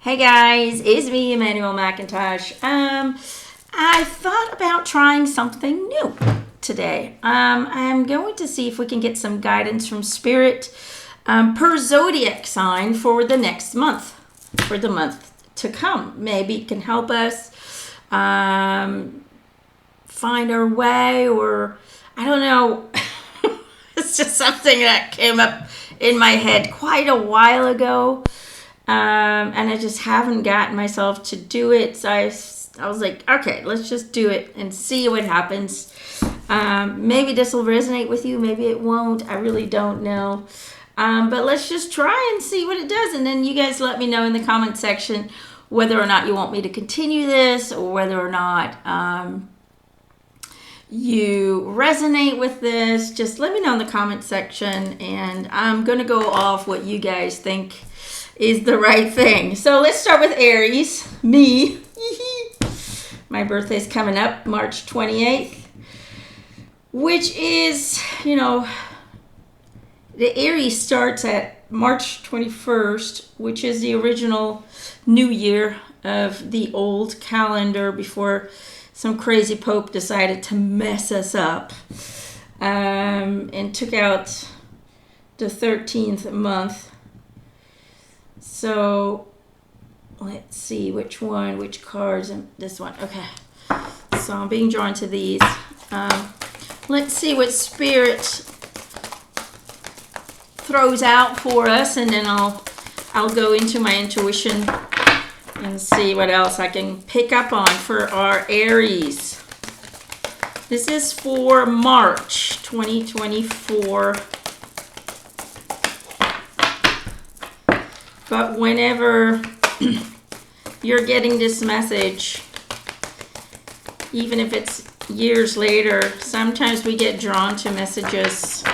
Hey guys, it's me, Emanuelle McIntosh. I thought about trying something new today. I'm going to see if we can get some guidance from Spirit per zodiac sign for the next month, for the month to come. Maybe it can help us find our way, or I don't know. It's just something that came up in my head quite a while ago. And I just haven't gotten myself to do it. So I was like, okay, let's just do it and see what happens. Maybe this will resonate with you. Maybe it won't. I really don't know. But let's just try and see what it does. And then you guys let me know in the comment section whether or not you want me to continue this, or whether or not you resonate with this. Just let me know in the comment section. And I'm going to go off what you guys think is the right thing. So let's start with Aries, me. My birthday's coming up, March 28th, which is, the Aries starts at March 21st, which is the original new year of the old calendar before some crazy pope decided to mess us up and took out the 13th month. So let's see which cards, and this one. Okay, so I'm being drawn to these. Let's see what Spirit throws out for us, and then I'll go into my intuition and see what else I can pick up on for our Aries. This is for March 2024. But whenever you're getting this message, even if it's years later, sometimes we get drawn to messages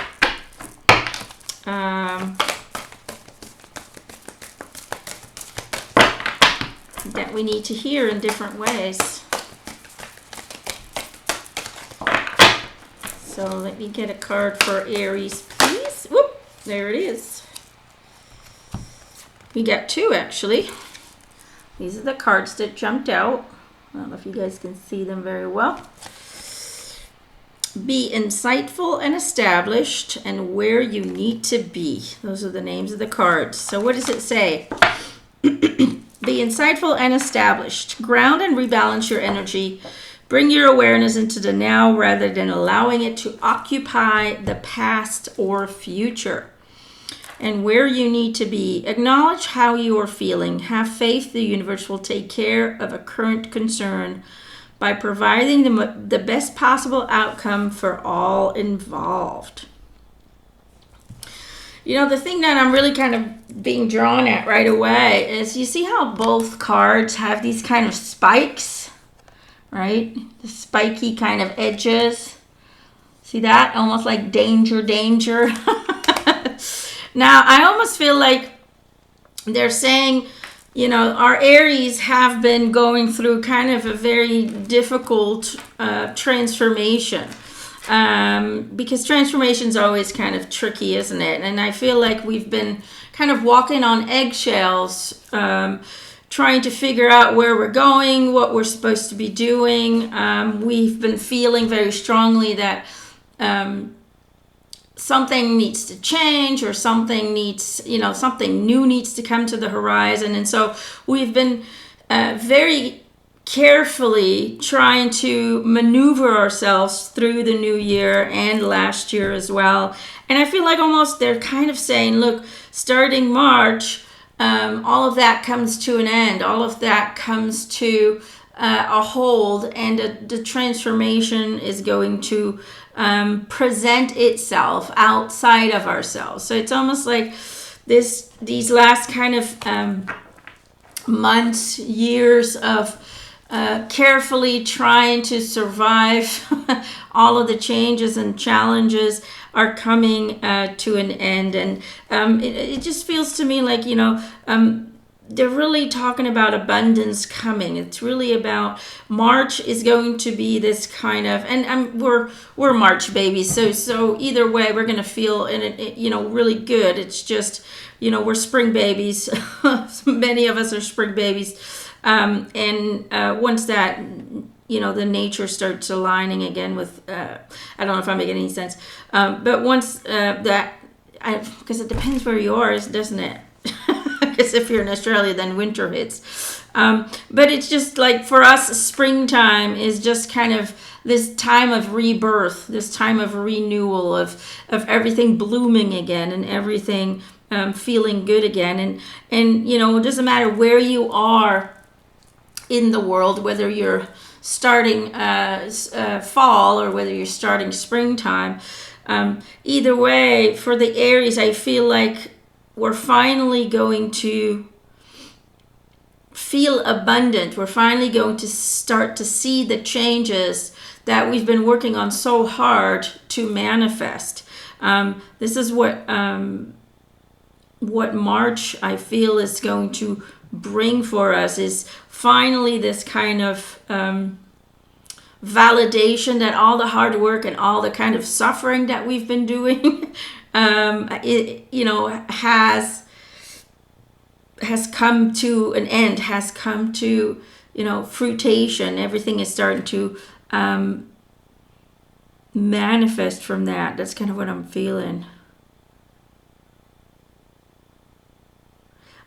that we need to hear in different ways. So let me get a card for Aries, please. Whoop, there it is. We got two, actually. These are the cards that jumped out. I don't know if you guys can see them very well. Be insightful and established, and where you need to be. Those are the names of the cards. So what does it say? Be insightful and established. Ground and rebalance your energy. Bring your awareness into the now rather than allowing it to occupy the past or future. And where you need to be. Acknowledge how you are feeling. Have faith the universe will take care of a current concern by providing the best possible outcome for all involved. The thing that I'm really kind of being drawn at right away is, you see how both cards have these kind of spikes, right? The spiky kind of edges. See that? Almost like danger, danger. Now, I almost feel like they're saying, our Aries have been going through kind of a very difficult transformation. Because transformation is always kind of tricky, isn't it? And I feel like we've been kind of walking on eggshells, trying to figure out where we're going, what we're supposed to be doing. We've been feeling very strongly that something needs to change, or something new needs to come to the horizon. And so we've been very carefully trying to maneuver ourselves through the new year and last year as well. And I feel like almost they're kind of saying, look, starting March, all of that comes to an end. All of that comes to a hold, and the transformation is going to present itself outside of ourselves. So it's almost like these last kind of months, years of carefully trying to survive all of the changes and challenges are coming to an end. And it just feels to me like, they're really talking about abundance coming. It's really about March is going to be this kind of, and we're March babies, so either way we're gonna feel in it, really good. It's just, we're spring babies. Many of us are spring babies, and once that, the nature starts aligning again with, I don't know if I'm making any sense, but once that, because it depends where you are, doesn't it? Because if you're in Australia, then winter hits. But it's just like for us, springtime is just kind of this time of rebirth, this time of renewal, of everything blooming again and everything feeling good again. And it doesn't matter where you are in the world, whether you're starting fall or whether you're starting springtime. Either way, for the Aries, I feel like we're finally going to feel abundant. We're finally going to start to see the changes that we've been working on so hard to manifest. This is what March, I feel, is going to bring for us, is finally this kind of validation that all the hard work and all the kind of suffering that we've been doing has come to an end, has come to, fruition. Everything is starting to manifest from that. That's kind of what I'm feeling.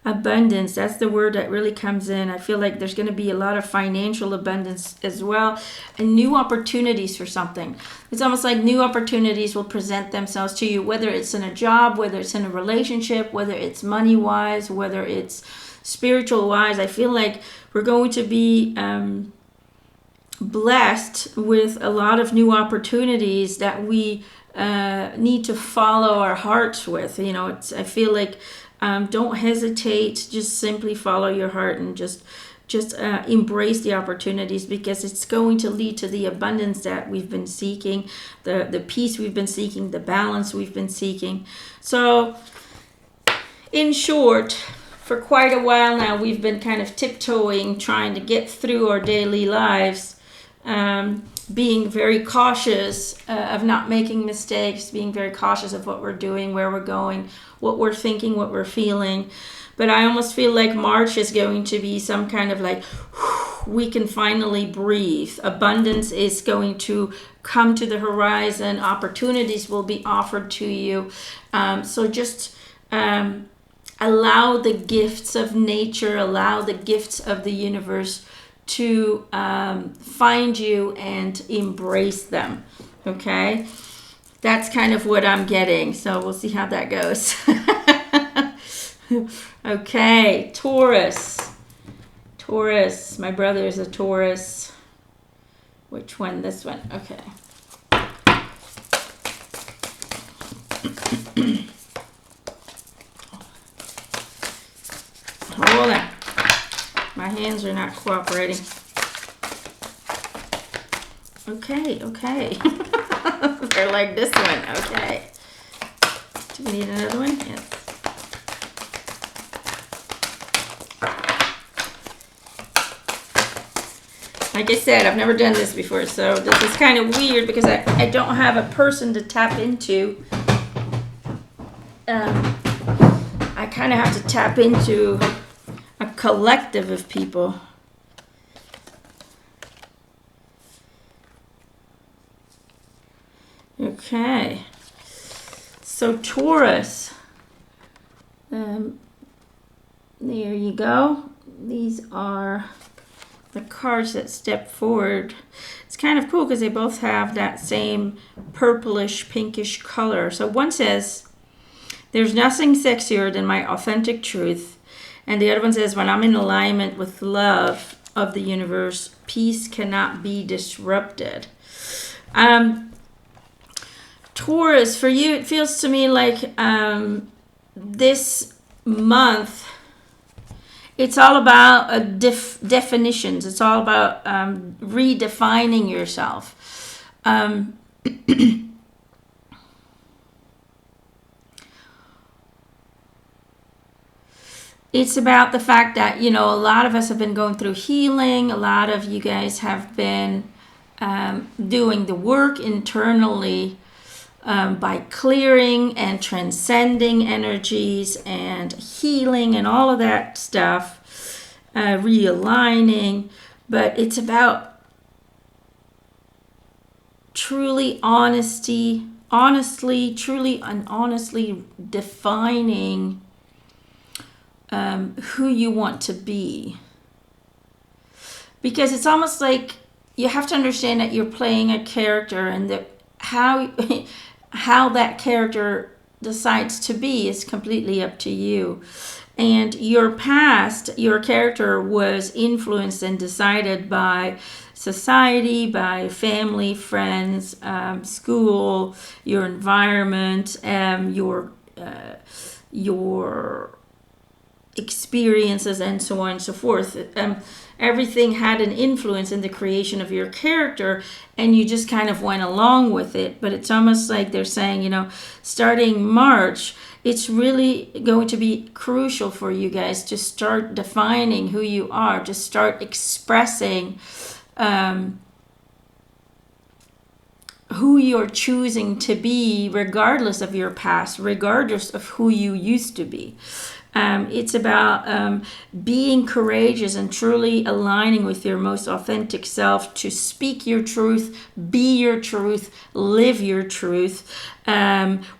Abundance, that's the word that really comes in. I feel like there's going to be a lot of financial abundance as well, and new opportunities for something. It's almost like new opportunities will present themselves to you, whether it's in a job, whether it's in a relationship, whether it's money-wise, whether it's spiritual-wise. I feel like we're going to be blessed with a lot of new opportunities that we need to follow our hearts with. I feel like don't hesitate. Just simply follow your heart and just embrace the opportunities, because it's going to lead to the abundance that we've been seeking, the peace we've been seeking, the balance we've been seeking. So, in short, for quite a while now, we've been kind of tiptoeing, trying to get through our daily lives, being very cautious of not making mistakes, being very cautious of what we're doing, where we're going, what we're thinking, what we're feeling. But I almost feel like March is going to be some kind of like, we can finally breathe. Abundance is going to come to the horizon. Opportunities will be offered to you. So just allow the gifts of nature, allow the gifts of the universe to find you and embrace them. Okay? That's kind of what I'm getting. So we'll see how that goes. Okay, Taurus. Taurus. My brother is a Taurus. Which one? This one. Okay. Hold on. My hands are not cooperating. Okay. They're like this one. Okay. Do we need another one? Yes. Like I said, I've never done this before, so this is kind of weird because I don't have a person to tap into. I kind of have to tap into a collective of people. Okay. So Taurus. There you go. These are the cards that step forward. It's kind of cool because they both have that same purplish pinkish color. So one says, there's nothing sexier than my authentic truth. And the other one says, when I'm in alignment with love of the universe, peace cannot be disrupted. Taurus, for you, it feels to me like this month, it's all about definitions. It's all about redefining yourself. it's about the fact that, you know, a lot of us have been going through healing. A lot of you guys have been doing the work internally by clearing and transcending energies and healing and all of that stuff, realigning. But it's about truly honestly defining who you want to be. Because it's almost like you have to understand that you're playing a character, and that how that character decides to be is completely up to you. And your past, your character was influenced and decided by society, by family, friends, school, your environment, your experiences, and so on and so forth. Everything had an influence in the creation of your character, and you just kind of went along with it. But it's almost like they're saying, you know, starting March, it's really going to be crucial for you guys to start defining who you are, to start expressing who you're choosing to be, regardless of your past, regardless of who you used to be. It's about being courageous and truly aligning with your most authentic self, to speak your truth, be your truth, live your truth,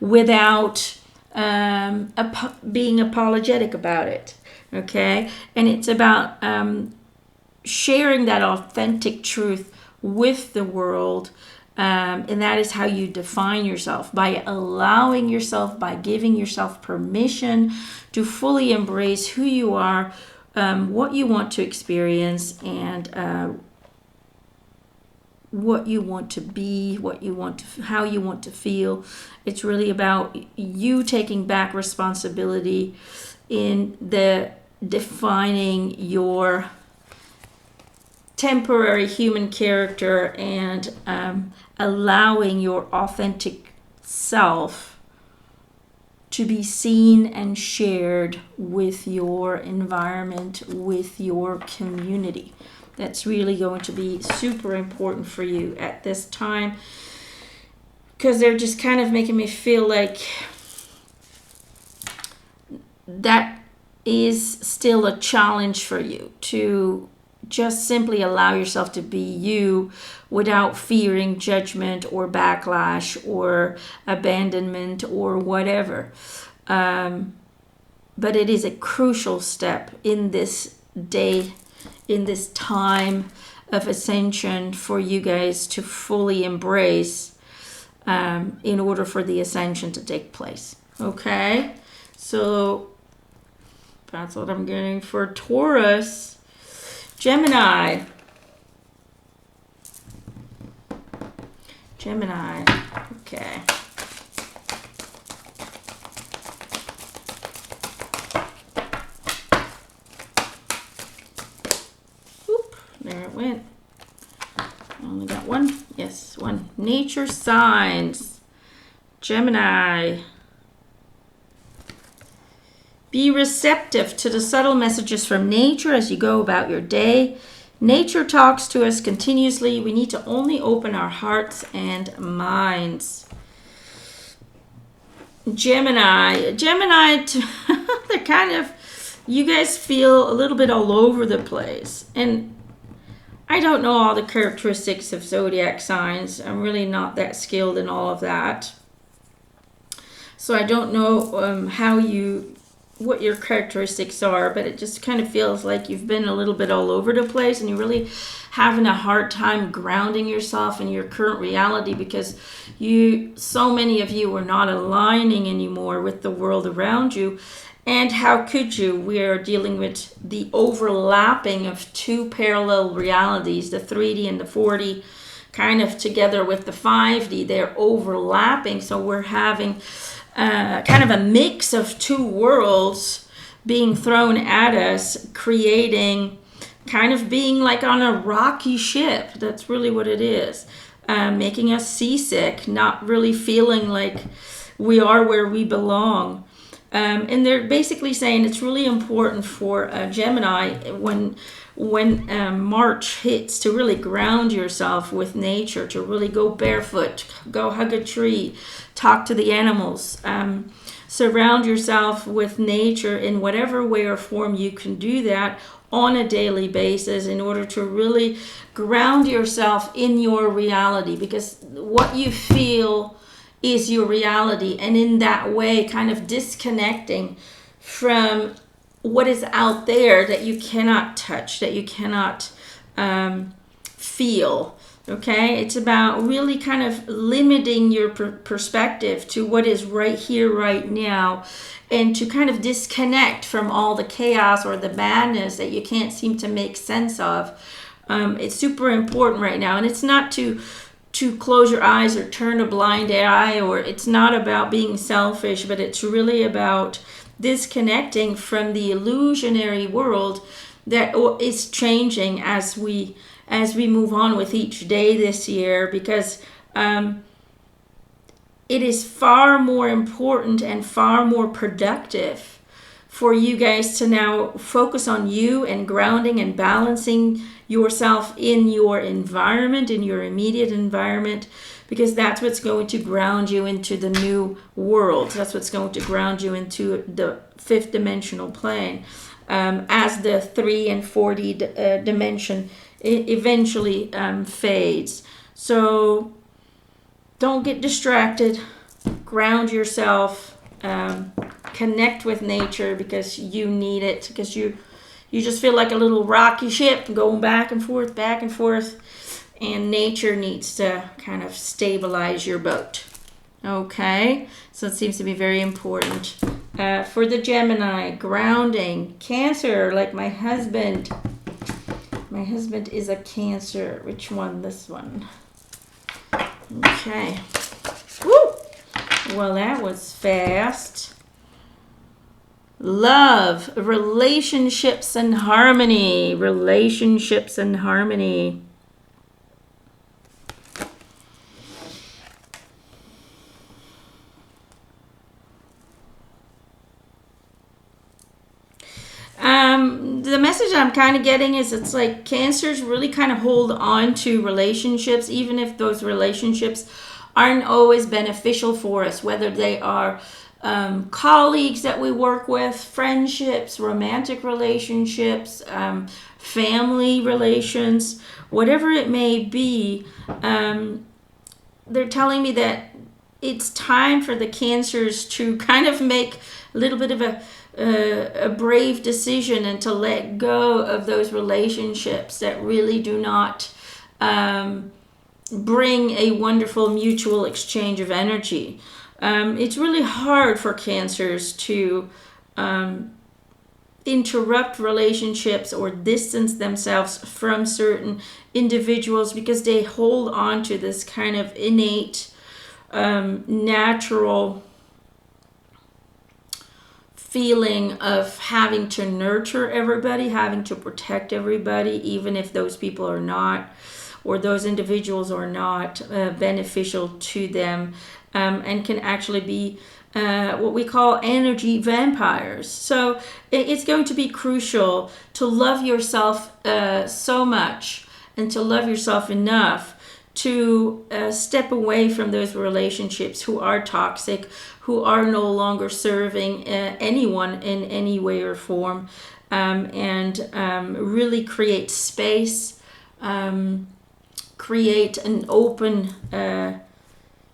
without being apologetic about it. Okay? And it's about sharing that authentic truth with the world. And that is how you define yourself, by allowing yourself, by giving yourself permission to fully embrace who you are, what you want to experience, and what you want to be, how you want to feel. It's really about you taking back responsibility in the defining your temporary human character, and allowing your authentic self to be seen and shared with your environment, with your community. That's really going to be super important for you at this time, because they're just kind of making me feel like that is still a challenge for you, to just simply allow yourself to be you without fearing judgment or backlash or abandonment or whatever. But it is a crucial step in this day, in this time of ascension, for you guys to fully embrace, in order for the ascension to take place. Okay? So that's what I'm getting for Taurus. Gemini. Okay. Oop, there it went. Only got one. Yes, one. Nature signs. Gemini. Be receptive to the subtle messages from nature as you go about your day. Nature talks to us continuously. We need to only open our hearts and minds. Gemini, they're kind of, you guys feel a little bit all over the place. And I don't know all the characteristics of zodiac signs. I'm really not that skilled in all of that. So I don't know what your characteristics are, but it just kind of feels like you've been a little bit all over the place, and you're really having a hard time grounding yourself in your current reality, because so many of you are not aligning anymore with the world around you. And how could you? We are dealing with the overlapping of two parallel realities, the 3D and the 4D, kind of together with the 5D. They're overlapping, so we're having kind of a mix of two worlds being thrown at us, creating, kind of being like on a rocky ship. That's really what it is. Making us seasick, not really feeling like we are where we belong. And they're basically saying it's really important for Gemini when March hits to really ground yourself with nature, to really go barefoot, go hug a tree, talk to the animals, surround yourself with nature in whatever way or form you can do that on a daily basis in order to really ground yourself in your reality, because what you feel is your reality, and in that way kind of disconnecting from what is out there that you cannot touch, that you cannot feel. Okay, it's about really kind of limiting your perspective to what is right here, right now, and to kind of disconnect from all the chaos or the madness that you can't seem to make sense of. It's super important right now, and it's not to close your eyes or turn a blind eye, or it's not about being selfish, but it's really about disconnecting from the illusionary world that is changing as we move on with each day this year, because it is far more important and far more productive for you guys to now focus on you and grounding and balancing yourself in your environment, in your immediate environment, because that's what's going to ground you into the new world. That's what's going to ground you into the fifth dimensional plane, as the 3 and 4D dimension eventually fades. So don't get distracted. Ground yourself. Connect with nature, because you need it, because you just feel like a little rocky ship going back and forth, and nature needs to kind of stabilize your boat. Okay, so it seems to be very important. For the Gemini, grounding. Cancer, like my husband. My husband is a Cancer. Which one? This one. Okay. Woo! Well, that was fast. Love, relationships and harmony. Relationships and harmony. The message I'm kind of getting is it's like Cancers really kind of hold on to relationships, even if those relationships aren't always beneficial for us, whether they are colleagues that we work with, friendships, romantic relationships, family relations, whatever it may be. They're telling me that it's time for the Cancers to kind of make a little bit of a brave decision and to let go of those relationships that really do not bring a wonderful mutual exchange of energy. It's really hard for Cancers to interrupt relationships or distance themselves from certain individuals, because they hold on to this kind of innate, natural feeling of having to nurture everybody, having to protect everybody, even if those people are not, or those individuals are not beneficial to them, and can actually be what we call energy vampires. So it's going to be crucial to love yourself so much, and to love yourself enough to step away from those relationships who are toxic, who are no longer serving anyone in any way or form, and really create space, create an open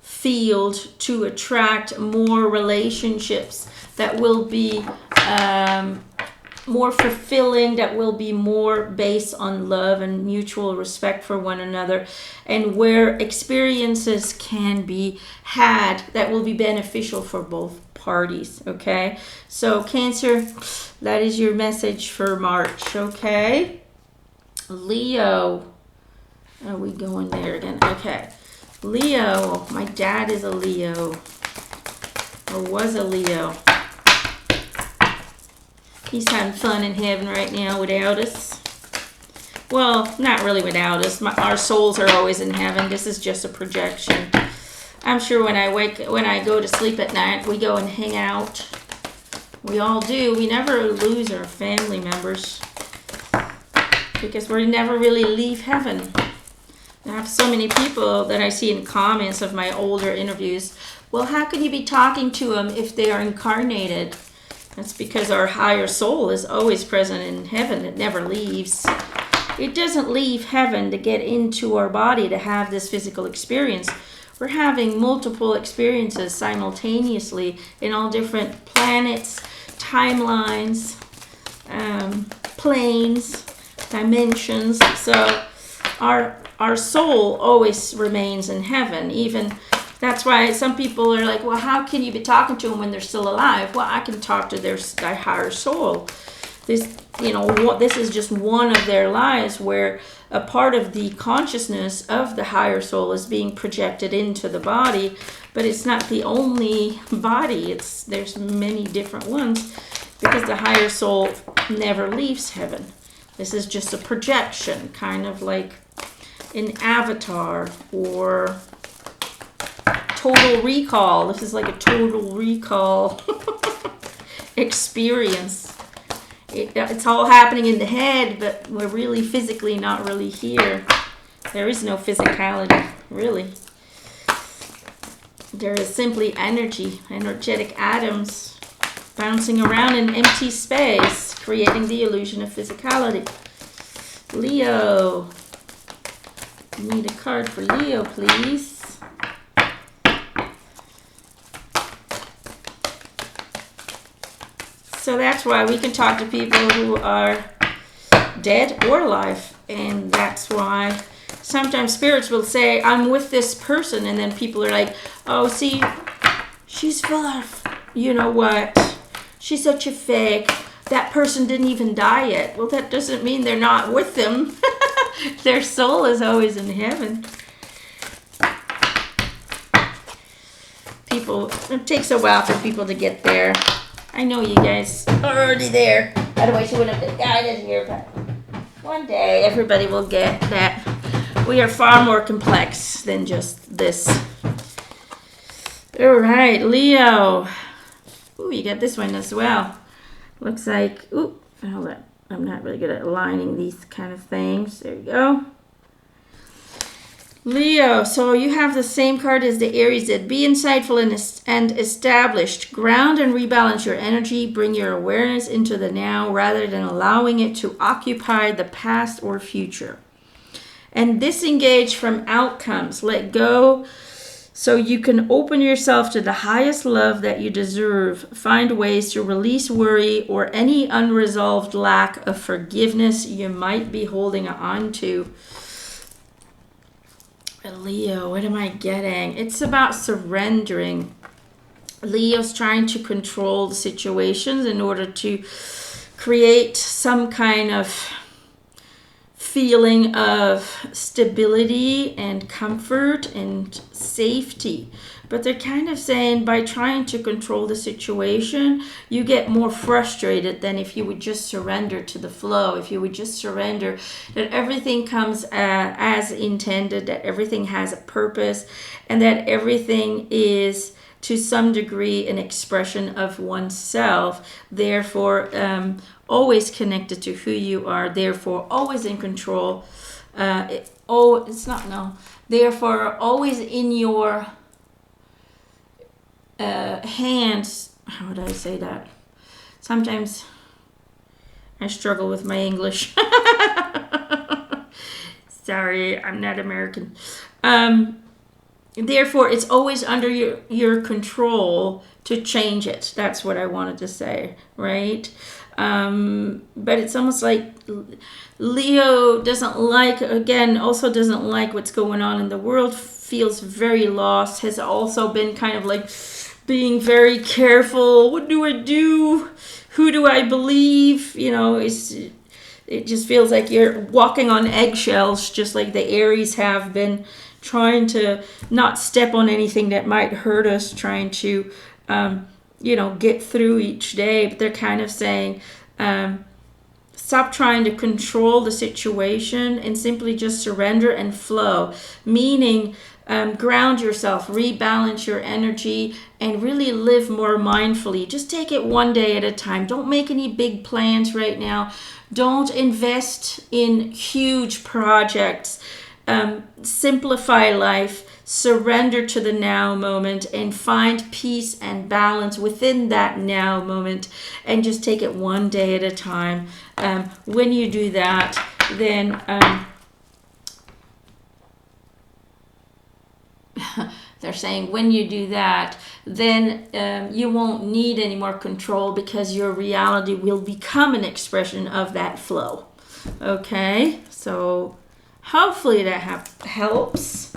field to attract more relationships that will be more fulfilling, that will be more based on love and mutual respect for one another, and where experiences can be had that will be beneficial for both parties. Okay, so Cancer, that is your message for March. Okay, Leo, are we going there again? Okay, Leo, my dad is a Leo, or was a Leo. He's having fun in heaven right now without us. Well, not really without us. Our souls are always in heaven. This is just a projection. I'm sure when I go to sleep at night, we go and hang out We all do. We never lose our family members because we never really leave heaven. I have so many people that I see in comments of my older interviews. Well, how can you be talking to them if they are incarnated? That's because our higher soul is always present in heaven. It never leaves. It doesn't leave heaven to get into our body to have this physical experience. We're having multiple experiences simultaneously in all different planets, timelines, planes, dimensions. So our soul always remains in heaven. Even that's why some people are like, well, how can you be talking to them when they're still alive? Well, I can talk to their higher soul. This, this is just one of their lives where a part of the consciousness of the higher soul is being projected into the body, but it's not the only body. There's many different ones because the higher soul never leaves heaven. This is just a projection, kind of like an Avatar or Total Recall. This is like a Total Recall experience. It's all happening in the head, but we're really physically not really here. There is no physicality, really. There is simply energy, energetic atoms bouncing around in empty space, creating the illusion of physicality. Leo. Need a card for Leo, please. So that's why we can talk to people who are dead or alive. And that's why sometimes spirits will say, I'm with this person. And then people are like, oh, see, she's full of, you know what? She's such a fake. That person didn't even die yet. Well, that doesn't mean they're not with them. Their soul is always in heaven. It takes a while for people to get there. I know you guys are already there. Otherwise, you wouldn't have been guided here. But one day, everybody will get that. We are far more complex than just this. All right, Leo. Ooh, you got this one as well. Looks like, ooh, hold on. I'm not really good at aligning these kind of things. There you go. Leo, so you have the same card as the Aries did. Be insightful and established. Ground and rebalance your energy. Bring your awareness into the now rather than allowing it to occupy the past or future. And disengage from outcomes. Let go so you can open yourself to the highest love that you deserve. Find ways to release worry or any unresolved lack of forgiveness you might be holding on to. Leo, what am I getting? It's about surrendering. Leo's trying to control the situations in order to create some kind of feeling of stability and comfort and safety. But they're kind of saying by trying to control the situation, you get more frustrated than if you would just surrender to the flow. If you would just surrender that everything comes as intended, that everything has a purpose, and that everything is to some degree an expression of oneself. Therefore, always connected to who you are. Therefore, always in control. Therefore, always in your hands. How would I say that? Sometimes I struggle with my English. Sorry, I'm not American. Therefore, it's always under your control to change it. That's what I wanted to say, right? But it's almost like Leo also doesn't like what's going on in the world, feels very lost, has also been kind of like being very careful. What do I do? Who do I believe? It just feels like you're walking on eggshells, just like the Aries have been, trying to not step on anything that might hurt us, trying to, get through each day. But they're kind of saying, stop trying to control the situation and simply just surrender and flow. Meaning, ground yourself, rebalance your energy, and really live more mindfully. Just take it one day at a time. Don't make any big plans right now. Don't invest in huge projects. Simplify life, surrender to the now moment, and find peace and balance within that now moment, and just take it one day at a time. When you do that, then they're saying when you do that, then you won't need any more control, because your reality will become an expression of that flow. Okay, so hopefully that helps.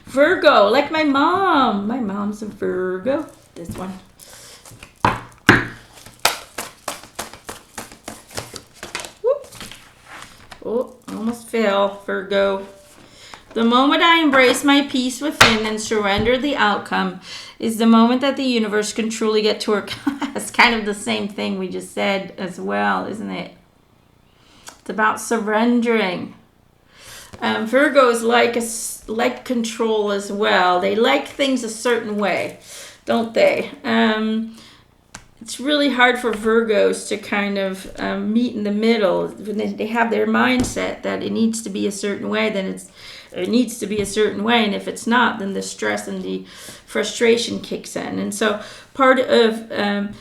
Virgo, like my mom. My mom's a Virgo. This one. Whoop. Oh, almost fell, Virgo. The moment I embrace my peace within and surrender the outcome is the moment that the universe can truly get to work. It's kind of the same thing we just said as well, isn't it? It's about surrendering. Virgos like control as well. They like things a certain way, don't they? It's really hard for Virgos to kind of meet in the middle. When they have their mindset that it needs to be a certain way, then it needs to be a certain way, and if it's not, then the stress and the frustration kicks in. And so part of the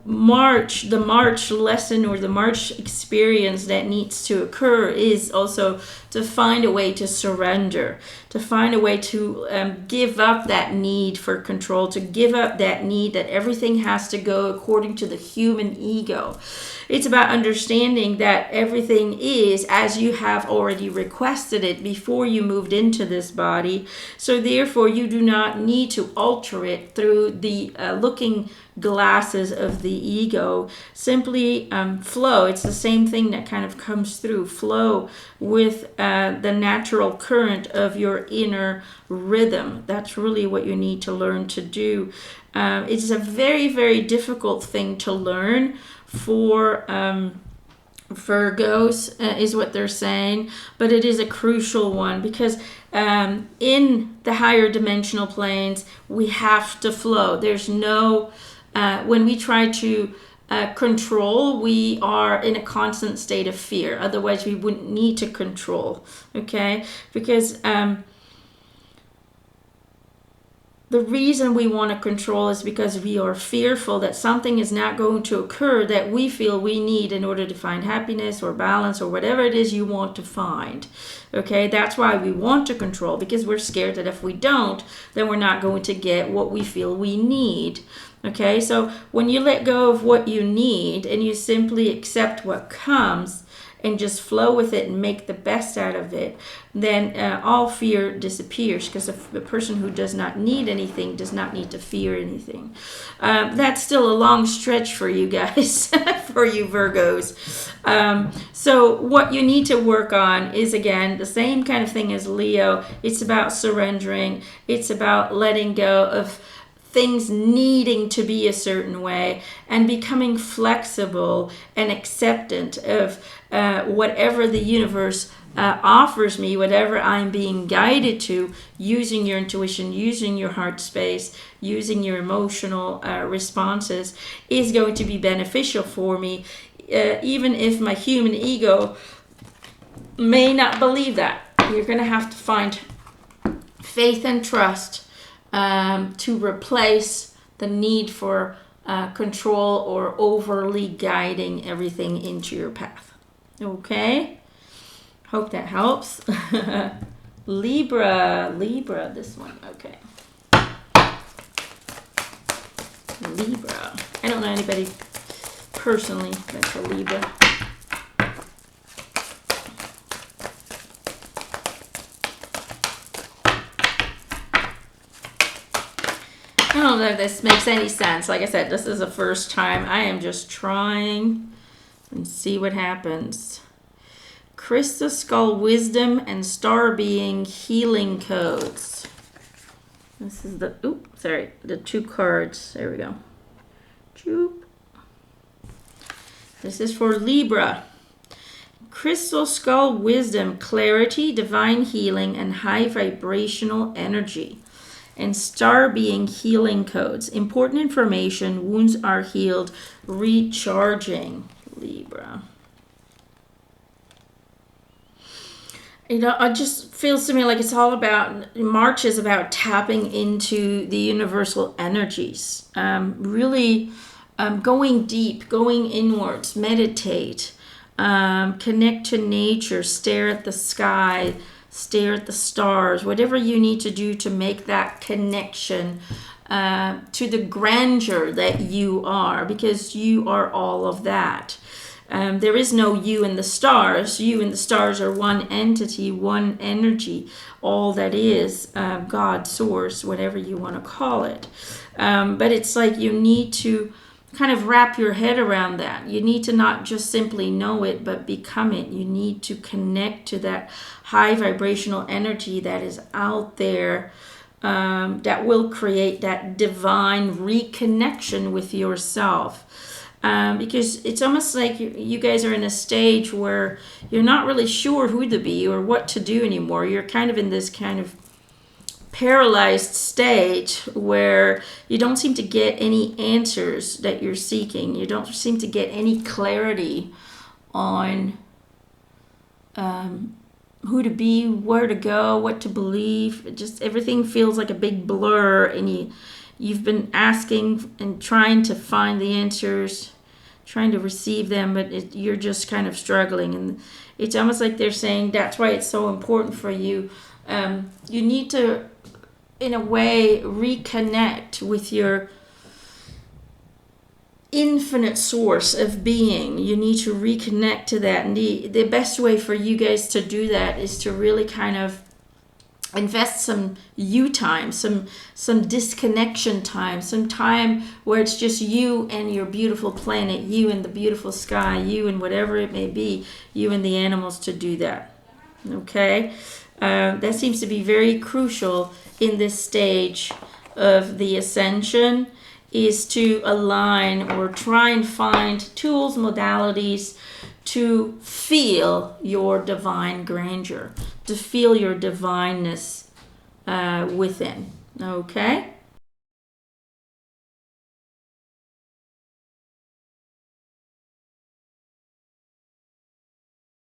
March lesson or the March experience that needs to occur is also to find a way to surrender, to find a way to give up that need for control, to give up that need that everything has to go according to the human ego. It's about understanding that everything is as you have already requested it before you moved into this body. So therefore, you do not need to alter it through the looking glasses of the ego. Simply flow. It's the same thing that kind of comes through. Flow with the natural current of your inner rhythm. That's really what you need to learn to do. It's a very, very difficult thing to learn for Virgos, is what they're saying, but it is a crucial one, because in the higher dimensional planes, we have to flow. There's no, when we try to control, we are in a constant state of fear. Otherwise, we wouldn't need to control, okay? Because the reason we want to control is because we are fearful that something is not going to occur that we feel we need in order to find happiness or balance or whatever it is you want to find. Okay, that's why we want to control, because we're scared that if we don't, then we're not going to get what we feel we need. Okay, so when you let go of what you need and you simply accept what comes and just flow with it and make the best out of it, then all fear disappears, because a person who does not need anything does not need to fear anything. That's still a long stretch for you guys, for you Virgos. So what you need to work on is, again, the same kind of thing as Leo. It's about surrendering. It's about letting go of things needing to be a certain way and becoming flexible and acceptant of whatever the universe offers me, whatever I'm being guided to, using your intuition, using your heart space, using your emotional responses is going to be beneficial for me, even if my human ego may not believe that. You're going to have to find faith and trust to replace the need for control or overly guiding everything into your path. Okay? Hope that helps. Libra, this one. Okay. Libra. I don't know anybody personally that's a Libra. I don't know if this makes any sense. Like I said, this is the first time. I am just trying and see what happens. Crystal Skull Wisdom and Star Being Healing Codes. This is the, the two cards. There we go. Choop. This is for Libra. Crystal skull wisdom, clarity, divine healing, and high vibrational energy. And star being healing codes. Important information, wounds are healed, recharging, Libra. You know, I just feels to me like it's all about, March is about tapping into the universal energies. Really going deep, going inwards, meditate, connect to nature, stare at the sky, stare at the stars, whatever you need to do to make that connection to the grandeur that you are, because you are all of that. There is no you in the stars. You and the stars are one entity, one energy, all that is God, source, whatever you want to call it. But it's like you need to kind of wrap your head around that. You need to not just simply know it, but become it. You need to connect to that high vibrational energy that is out there, that will create that divine reconnection with yourself. Because it's almost like you guys are in a stage where you're not really sure who to be or what to do anymore. You're kind of in this kind of paralyzed state where you don't seem to get any answers that you're seeking. You don't seem to get any clarity on who to be, where to go, what to believe. It just everything feels like a big blur, and you've been asking and trying to find the answers, trying to receive them, but you're just kind of struggling. And it's almost like they're saying that's why it's so important for you. You need to, in a way, reconnect with your infinite source of being. You need to reconnect to that. And the best way for you guys to do that is to really kind of invest some you time, some disconnection time, some time where it's just you and your beautiful planet, you and the beautiful sky, you and whatever it may be, you and the animals, to do that. Okay? That seems to be very crucial in this stage of the ascension, is to align or try and find tools, modalities to feel your divine grandeur, to feel your divineness within. Okay?